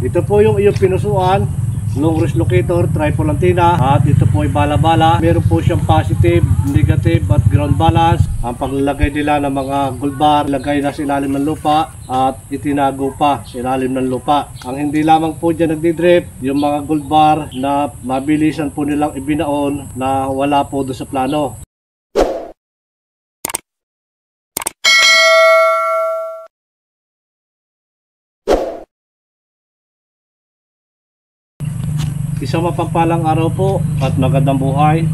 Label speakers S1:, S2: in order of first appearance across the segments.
S1: Ito po yung iyong pinusuan, long range locator, triple antenna, at ito po ay bala-bala. Meron po siyang positive, negative at ground balance. Ang paglalagay nila ng mga gold bar, lagay na sa ilalim ng lupa at itinago pa sa ilalim ng lupa. Ang hindi lamang po dyan nagdidrip, yung mga gold bar na mabilisan po nilang ibinaon na wala po doon sa plano. Isang mapagpalang araw po at magandang buhay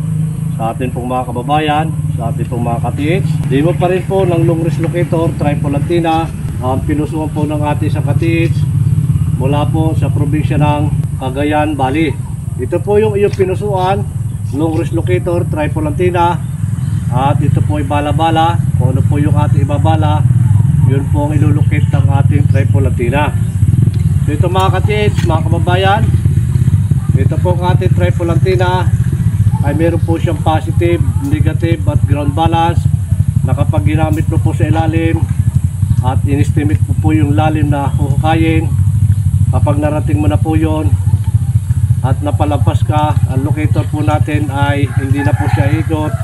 S1: sa ating pong mga kababayan, sa ating pong mga ka-TH. Demo pa rin po ng long range locator, triple antenna, ang pinusuan po ng ating sa ka-TH mula po sa probinsya ng Cagayan Valley. Ito po yung iyong pinusuan, long range locator, triple antenna, at ito po ay bala-bala. Kung ano po yung ating ibabala, yun po ang ilulukit ng ating triple antenna. So ito mga ka-TH, mga kababayan, ito po ang ating triple antenna ay meron po siyang positive, negative at ground balance na kapag ginamit mo po sa ilalim at in-estimate po yung lalim na huhukayin, kapag narating mo na po yon at napalampas ka, ang locator po natin ay hindi na po siya ikot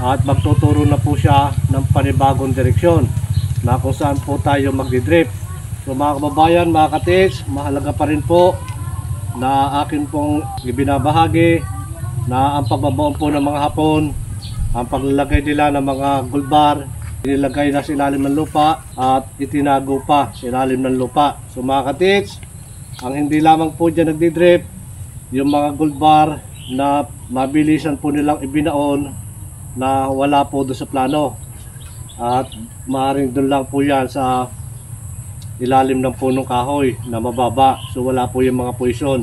S1: at magtuturo na po siya ng panibagong direksyon na kung saan po tayo magdidrip. So mga kababayan, mga ka-TH, mahalaga pa rin po na akin pong ibinabahagi na ang pagbabaon po ng mga hapon, ang paglalagay nila ng mga gold bar, inilagay na sa ilalim ng lupa at itinago pa sa ilalim ng lupa. So mga ka-TH, ang hindi lamang po dyan nagdidrip, yung mga gold bar na mabilisan po nilang ibinaon na wala po doon sa plano at maaaring doon lang po yan sa ilalim ng punong kahoy na mababa, so wala po yung mga poison.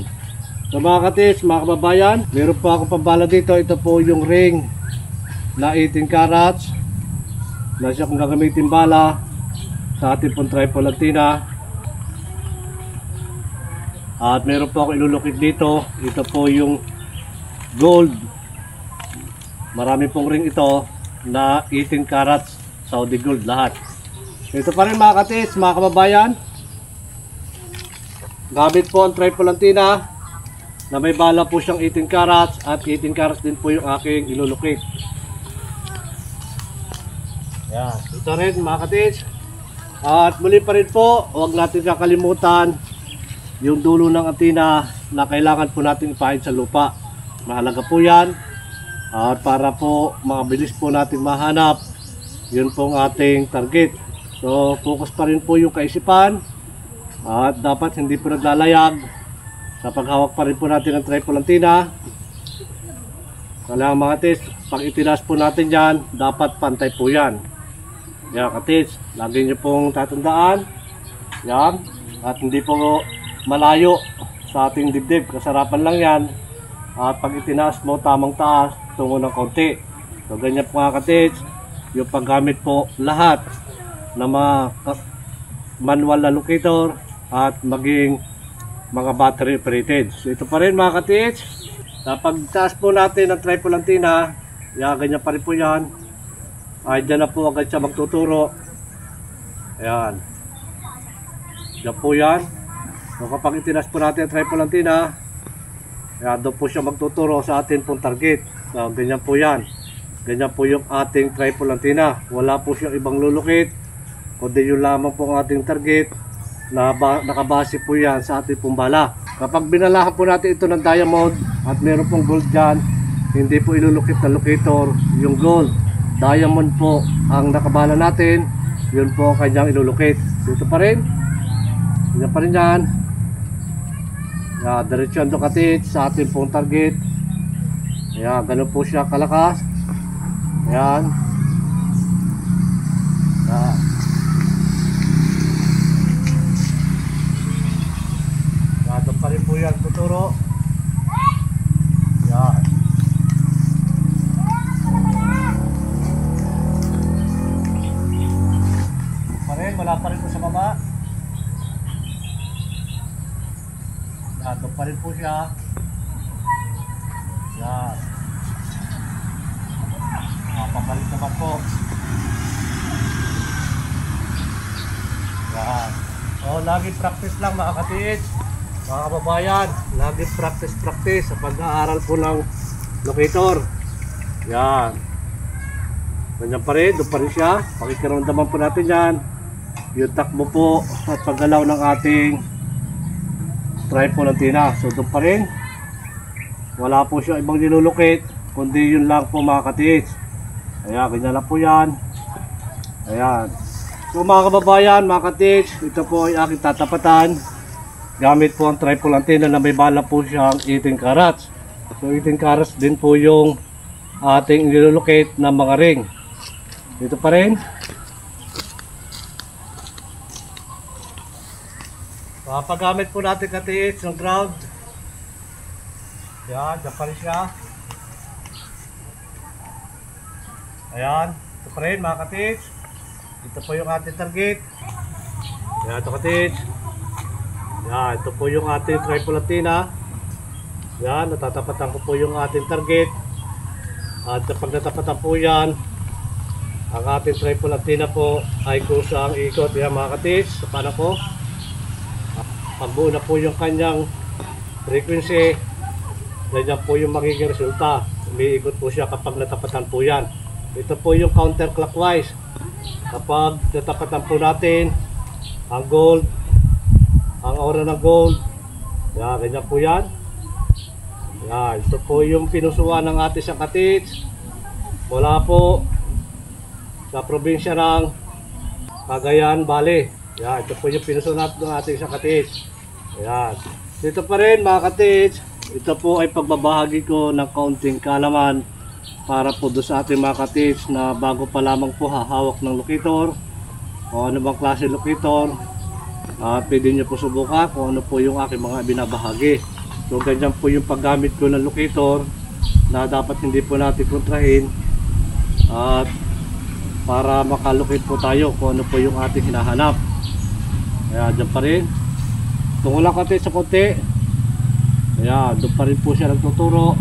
S1: So mga ka-TH, mga kababayan, meron po akong pambala dito. Ito po yung ring na 18 carats na siya kung gagamitin bala sa ating pong triple antenna. At meron po akong ilulukit dito. Ito po yung gold, marami pong ring ito na 18 carats Saudi gold lahat. Ito pa rin mga ka-TH, mga kababayan, gamit po ang triple antenna na may bala po siyang 18 carats at 18 carats din po yung aking ilulukit. Yan, ito rin mga ka-TH. At muli pa rin po, huwag natin kakalimutan yung dulo ng antenna na kailangan po natin ipahid sa lupa. Mahalaga po yan at para po mabilis po natin mahanap yun pong ating target. So focus pa rin po yung kaisipan at dapat hindi po naglalayag sa paghawak pa rin po natin ng triple antenna. Kailangan mga ka-TH, pag itinas po natin yan, dapat pantay po yan. Yan ka-TH, lagi nyo pong tatandaan yan, at hindi po malayo sa ating dibdib, kasarapan lang yan. At pag itinaas mo, tamang taas, tungo ng konti. So ganyan po mga ka-TH, yung paggamit po lahat na mga manual na locator at maging mga battery operated. So ito pa rin mga ka-TH, kapag taas po natin ang triple antenna, ganyan pa rin po yan, ay dyan na po agad siya magtuturo. Ayan, dyan po yan. So kapag itinas po natin ang triple antenna, doon po siya magtuturo sa atin pong target. So ganyan po yan, ganyan po yung ating triple antenna. Wala po siyang ibang lulukit kundi yun lamang po ang ating target na nakabase po yan sa ating pong bala. Kapag binalahan po natin ito ng diamond at meron pong gold dyan, hindi po ilulukit na locator yung gold. Diamond po ang nakabala natin, yun po ang kanyang ilulukit. So ito pa rin, yan pa rin yan. Diretsyon do ka-TH sa ating pong target. Ayan, ganun po siya kalakas. Ayan. Pa rin po yan tuturo. Yan. Pa rin, wala pa rin po sa baba. Yan, pa rin po siya. Yan. Papalit naman po. Yan. So, lagi practice lang mga ka-TH. Mga kababayan, lagi practice sa pag-aaral po ng locator. Yan. Ganyan pa rin, doon pa rin siya. Pakikiramdaman po natin yan. Yung takbo po at paggalaw ng ating tripod antenna. So doon pa rin. Wala po siya ibang nilulukit, kundi yun lang po mga katiits. Ayan, ganyan lang po yan. Ayan. So mga kababayan, mga katiits, ito po ay aking tatapatan. Gamit po ang tripod antenna na may bala po siyang 18 carats. So 18 carats din po yung ating nilulocate na mga ring. Dito pa rin. Papagamit po natin katiits ng ground. Yan, dyan pa rin siya. Ayan, ito pa rin mga katiits. Ito po yung ating target. Ayan, ito katiits. Yan, ito po yung ating tripod antenna. Yan, natatapatan ko po yung ating target. At kapag natapatan po yan, ang ating tripod antenna po ay kusang ikot. Yan mga katiits, sa paano po. Pagbuo na po yung kanyang frequency, ganyan po yung magiging resulta. Umiikot po siya kapag natapatan po yan. Ito po yung counterclockwise. Kapag natapatan po natin ang gold, ang aura ng gold, yan, ganyan po yan. Yan, ito po yung pinusuan ng ating sa katiits mula po sa probinsya ng Cagayan Valley. Yan, ito po yung pinusuan ng ating sa katiits. Yan, dito pa rin mga katiits, ito po ay pagbabahagi ko ng kaunting kaalaman para po doon sa ating mga katiits na bago pa lamang po hahawak ng locator o ano bang klase locator. Pwede nyo po subukan kung ano po yung aking mga binabahagi. So ganyan po yung paggamit ko ng locator na dapat hindi po natin kontrahin at para makalocate po tayo kung ano po yung ating hinahanap. Kaya dyan pa rin. Tungo lang konti sa konti. Kaya doon pa rin po siya nagtuturo.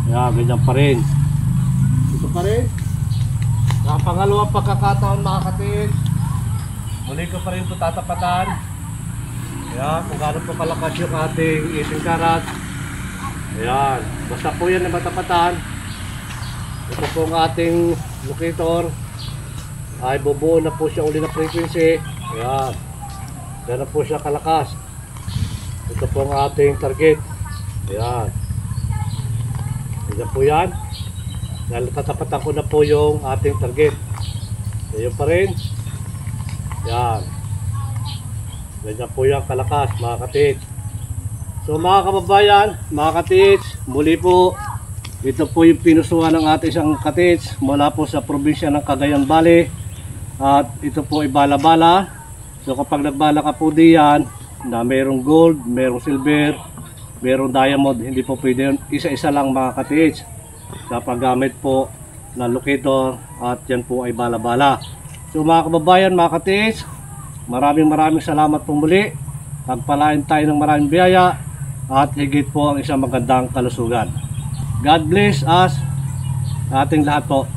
S1: Kaya ganyan pa rin. Ito pa rin. Ang pangalawang pagkakataon mga katiits, muli ko pa rin ito tatapatan. Ayan, kung gano'n po kalakas yung ating 18 karat. Ayan, basta po yan na matapatan. Ito po ang ating locator. Ay bubuo na po siya uli na frequency. Ayan, gano'n po siya kalakas. Ito po ang ating target. Ayan. Ayan po yan. Dahil tatapatan ko na po yung ating target. Ayan pa rin. Yan. Ganyan po yung kalakas mga katiits. So mga kababayan, mga katiits, muli po ito po yung pinusuan ng ating isang katiits mula po sa probinsya ng Cagayan Valley. At ito po ay bala-bala. So kapag nagbala ka po diyan na mayroong gold, mayroong silver, mayroong diamond, hindi po pwede yun. Isa-isa lang mga katiits sa paggamit po ng locator at yan po ay bala-bala. So mga kababayan, mga katiits, maraming salamat po muli. Pagpalain tayo ng maraming biyaya at higit po ang isang magandang kalusugan. God bless us, ating lahat po.